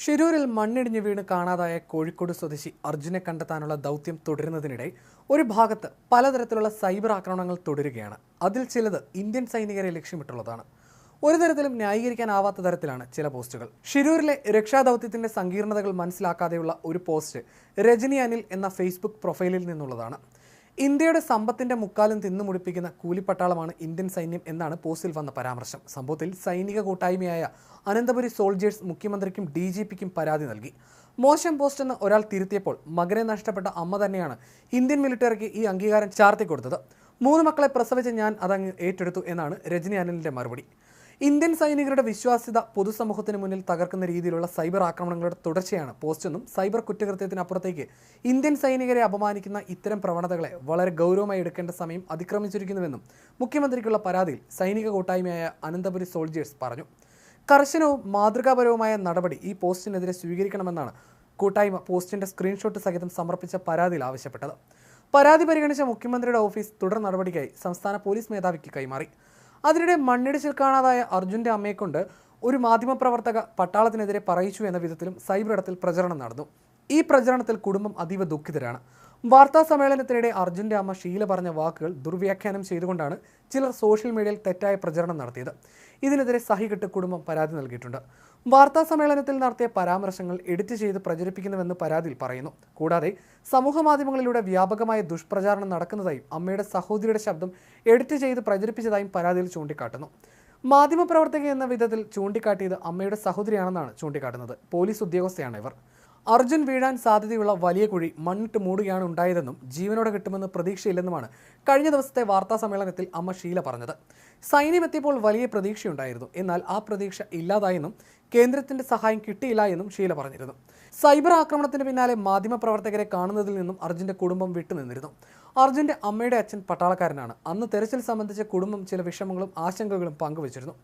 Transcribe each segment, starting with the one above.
ഷിരൂരിൽ മണ്ണിടിഞ്ഞു വീണ് കാണാതായ കോഴിക്കോട് സ്വദേശി അർജുനെ കണ്ടെത്താനുള്ള ദൗത്യം തുടരുന്നതിനിടെ ഒരു ഭാഗത്ത് പലതരത്തിലുള്ള സൈബർ ആക്രമണങ്ങൾ തുടരുകയാണ്. അതിൽ ചിലത് ഇന്ത്യൻ സൈനികരെ ലക്ഷ്യമിട്ടുള്ളതാണ്. ഒരു തരത്തിലും ന്യായീകരിക്കാനാവാത്ത തരത്തിലാണ് ചില പോസ്റ്റുകൾ. ഷിരൂരിലെ രക്ഷാദൗത്യത്തിന്റെ സങ്കീർണതകൾ മനസ്സിലാക്കാതെയുള്ള ഒരു പോസ്റ്റ് രജനി അനിൽ എന്ന ഫേസ്ബുക്ക് പ്രൊഫൈലിൽ നിന്നുള്ളതാണ്. ഇന്ത്യയുടെ സമ്പത്തിന്റെ മുക്കാലും തിന്നുമുടിപ്പിക്കുന്ന കൂലിപ്പട്ടാളമാണ് ഇന്ത്യൻ സൈന്യം എന്നാണ് പോസ്റ്റിൽ വന്ന പരാമർശം. സംഭവത്തിൽ സൈനിക കൂട്ടായ്മയായ അനന്തപുരി സോൾജേഴ്സ് മുഖ്യമന്ത്രിക്കും DGPക്കും പരാതി നൽകി. മോശം പോസ്റ്റെന്ന് ഒരാൾ തിരുത്തിയപ്പോൾ മകനെ നഷ്ടപ്പെട്ട അമ്മ തന്നെയാണ് ഇന്ത്യൻ മിലിറ്ററിക്ക് ഈ അംഗീകാരം ചാർത്തിക്കൊടുത്തത്. 3 മക്കളെ പ്രസവിച്ച ഞാൻ അതങ്ങ് ഏറ്റെടുത്തു എന്നാണ് രജനി അനിലിന്റെ മറുപടി. ഇന്ത്യൻ സൈനികരുടെ വിശ്വാസ്യത പൊതുസമൂഹത്തിന് മുന്നിൽ തകർക്കുന്ന രീതിയിലുള്ള സൈബർ ആക്രമണങ്ങളുടെ തുടർച്ചയാണ് പോസ്റ്റെന്നും സൈബർ കുറ്റകൃത്യത്തിനപ്പുറത്തേക്ക് ഇന്ത്യൻ സൈനികരെ അപമാനിക്കുന്ന ഇത്തരം പ്രവണതകളെ വളരെ ഗൗരവമായി എടുക്കേണ്ട സമയം അതിക്രമിച്ചിരിക്കുന്നുവെന്നും മുഖ്യമന്ത്രിക്കുള്ള പരാതിയിൽ സൈനിക കൂട്ടായ്മയായ അനന്തപുരി സോൾജേഴ്സ് പറഞ്ഞു. കർശനവും മാതൃകാപരവുമായ നടപടി ഈ പോസ്റ്റിനെതിരെ സ്വീകരിക്കണമെന്നാണ് കൂട്ടായ്മ പോസ്റ്റിന്റെ സ്ക്രീൻഷോട്ട് സഹിതം സമർപ്പിച്ച പരാതിയിൽ ആവശ്യപ്പെട്ടത്. പരാതി പരിഗണിച്ച മുഖ്യമന്ത്രിയുടെ ഓഫീസ് തുടർ നടപടിക്കായി സംസ്ഥാന പോലീസ് മേധാവിക്ക് കൈമാറി. അതിനിടെ മണ്ണിടിച്ചിൽ കാണാതായ അർജുന്റെ അമ്മയെക്കൊണ്ട് ഒരു മാധ്യമപ്രവർത്തക പട്ടാളത്തിനെതിരെ പറയിച്ചു എന്ന വിധത്തിലും സൈബർ ഇടത്തിൽ പ്രചരണം നടന്നു. ഈ പ്രചരണത്തിൽ കുടുംബം അതീവ ദുഃഖിതരാണ്. വാർത്താ സമ്മേളനത്തിനിടെ അർജുന്റെ അമ്മ ഷീല പറഞ്ഞ വാക്കുകൾ ദുർവ്യാഖ്യാനം ചെയ്തുകൊണ്ടാണ് ചിലർ സോഷ്യൽ മീഡിയയിൽ തെറ്റായ പ്രചരണം നടത്തിയത്. ഇതിനെതിരെ സഹികെട്ട് കുടുംബം പരാതി നൽകിയിട്ടുണ്ട്. വാർത്താ സമ്മേളനത്തിൽ നടത്തിയ പരാമർശങ്ങൾ എഡിറ്റ് ചെയ്ത് പ്രചരിപ്പിക്കുന്നുവെന്ന് പരാതിയിൽ പറയുന്നു. കൂടാതെ സമൂഹ മാധ്യമങ്ങളിലൂടെ വ്യാപകമായ ദുഷ്പ്രചാരണം നടക്കുന്നതായും അമ്മയുടെ സഹോദരിയുടെ ശബ്ദം എഡിറ്റ് ചെയ്ത് പ്രചരിപ്പിച്ചതായും പരാതിയിൽ ചൂണ്ടിക്കാട്ടുന്നു. മാധ്യമപ്രവർത്തക എന്ന വിധത്തിൽ ചൂണ്ടിക്കാട്ടിയത് അമ്മയുടെ സഹോദരിയാണെന്നാണ് ചൂണ്ടിക്കാട്ടുന്നത്. പോലീസ് ഉദ്യോഗസ്ഥയാണ് ഇവർ. അർജുൻ വീഴാൻ സാധ്യതയുള്ള വലിയ കുഴി മണ്ണിട്ട് മൂടുകയാണ് ഉണ്ടായതെന്നും ജീവനോടെ കിട്ടുമെന്ന് പ്രതീക്ഷയില്ലെന്നുമാണ് കഴിഞ്ഞ ദിവസത്തെ വാർത്താ സമ്മേളനത്തിൽ അമ്മ ഷീല പറഞ്ഞത്. സൈന്യം എത്തിയപ്പോൾ വലിയ പ്രതീക്ഷയുണ്ടായിരുന്നു, എന്നാൽ ആ പ്രതീക്ഷ ഇല്ലാതായെന്നും കേന്ദ്രത്തിന്റെ സഹായം കിട്ടിയില്ല എന്നും ഷീല പറഞ്ഞിരുന്നു. സൈബർ ആക്രമണത്തിന് പിന്നാലെ മാധ്യമപ്രവർത്തകരെ കാണുന്നതിൽ നിന്നും അർജുന്റെ കുടുംബം വിട്ടുനിന്നിരുന്നു. അർജുന്റെ അമ്മയുടെ അച്ഛൻ പട്ടാളക്കാരനാണ്. അന്ന് തെരച്ചിൽ സംബന്ധിച്ച് കുടുംബം ചില വിഷമങ്ങളും ആശങ്കകളും പങ്കുവച്ചിരുന്നു.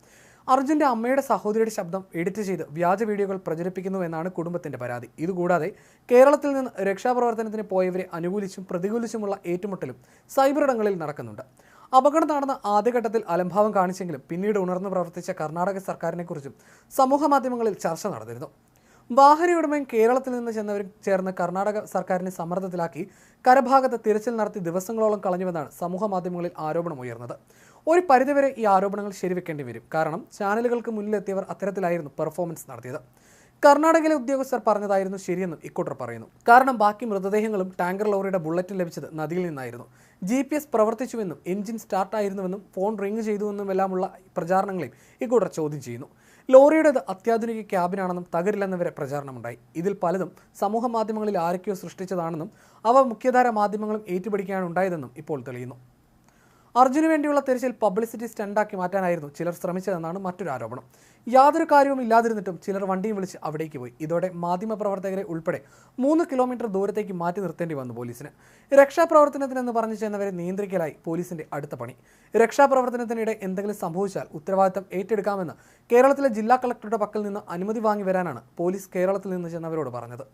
അർജുന്റെ അമ്മയുടെ സഹോദരിയുടെ ശബ്ദം എഡിറ്റ് ചെയ്ത് വ്യാജ വീഡിയോകൾ പ്രചരിപ്പിക്കുന്നുവെന്നാണ് കുടുംബത്തിന്റെ പരാതി. ഇതുകൂടാതെ കേരളത്തിൽ നിന്ന് രക്ഷാപ്രവർത്തനത്തിന് പോയവരെ അനുകൂലിച്ചും പ്രതികൂലിച്ചുമുള്ള ഏറ്റുമുട്ടലും സൈബർ ഇടങ്ങളിൽ നടക്കുന്നുണ്ട്. അപകടം നടന്ന ആദ്യഘട്ടത്തിൽ അലംഭാവം കാണിച്ചെങ്കിലും പിന്നീട് ഉണർന്നു പ്രവർത്തിച്ച കർണാടക സർക്കാരിനെക്കുറിച്ചും സമൂഹ മാധ്യമങ്ങളിൽ ചർച്ച നടന്നിരുന്നു. വാഹനയുടമയും കേരളത്തിൽ നിന്ന് ചെന്നവരും ചേർന്ന് കർണാടക സർക്കാരിനെ സമ്മർദ്ദത്തിലാക്കി കരഭാഗത്ത് തിരച്ചിൽ നടത്തി ദിവസങ്ങളോളം കളഞ്ഞുവെന്നാണ് സമൂഹ മാധ്യമങ്ങളിൽ ആരോപണം ഉയർന്നത്. ഒരു പരിധിവരെ ഈ ആരോപണങ്ങൾ ശരിവെക്കേണ്ടി വരും. കാരണം ചാനലുകൾക്ക് മുന്നിലെത്തിയവർ അത്തരത്തിലായിരുന്നു പെർഫോമൻസ് നടത്തിയത്. കർണാടകയിലെ ഉദ്യോഗസ്ഥർ പറഞ്ഞതായിരുന്നു ശരിയെന്നും ഇക്കൂട്ടർ പറയുന്നു. കാരണം ബാക്കി മൃതദേഹങ്ങളും ടാങ്കർ ലോറിയുടെ ബുള്ളറ്റും ലഭിച്ചത് നദിയിൽ നിന്നായിരുന്നു. GPS പ്രവർത്തിച്ചുവെന്നും എഞ്ചിൻ സ്റ്റാർട്ടായിരുന്നുവെന്നും ഫോൺ റിംഗ് ചെയ്തുവെന്നുമെല്ലാമുള്ള പ്രചാരണങ്ങളെയും ഇക്കൂട്ടർ ചോദ്യം ചെയ്യുന്നു. ലോറിയുടേത് അത്യാധുനിക ക്യാബിനാണെന്നും തകരില്ലെന്ന് വരെ പ്രചാരണമുണ്ടായി. ഇതിൽ പലതും സമൂഹ മാധ്യമങ്ങളിൽ ആരൊക്കെയോ സൃഷ്ടിച്ചതാണെന്നും അവ മുഖ്യധാര മാധ്യമങ്ങളും ഏറ്റുപിടിക്കുകയാണ് ഉണ്ടായതെന്നും ഇപ്പോൾ തെളിയുന്നു. അർജുന് വേണ്ടിയുള്ള തിരച്ചിൽ പബ്ലിസിറ്റി സ്റ്റണ്ടാക്കി മാറ്റാനായിരുന്നു ചിലർ ശ്രമിച്ചതെന്നാണ് മറ്റൊരു ആരോപണം. യാതൊരു കാര്യവും ഇല്ലാതിരുന്നിട്ടും ചിലർ വണ്ടിയും വിളിച്ച് അവിടേക്ക് പോയി. ഇതോടെ മാധ്യമപ്രവർത്തകരെ ഉൾപ്പെടെ 3 കിലോമീറ്റർ ദൂരത്തേക്ക് മാറ്റി നിർത്തേണ്ടി വന്നു പോലീസിന്. രക്ഷാപ്രവർത്തനത്തിനെന്ന് പറഞ്ഞു ചെന്നവരെ നിയന്ത്രിക്കലായി പോലീസിന്റെ അടുത്ത പണി. രക്ഷാപ്രവർത്തനത്തിനിടെ എന്തെങ്കിലും സംഭവിച്ചാൽ ഉത്തരവാദിത്തം ഏറ്റെടുക്കാമെന്ന് കേരളത്തിലെ ജില്ലാ കളക്ടറുടെ പക്കൽ നിന്ന് അനുമതി വാങ്ങി വരാനാണ് പോലീസ് കേരളത്തിൽ നിന്ന് ചെന്നവരോട് പറഞ്ഞത്.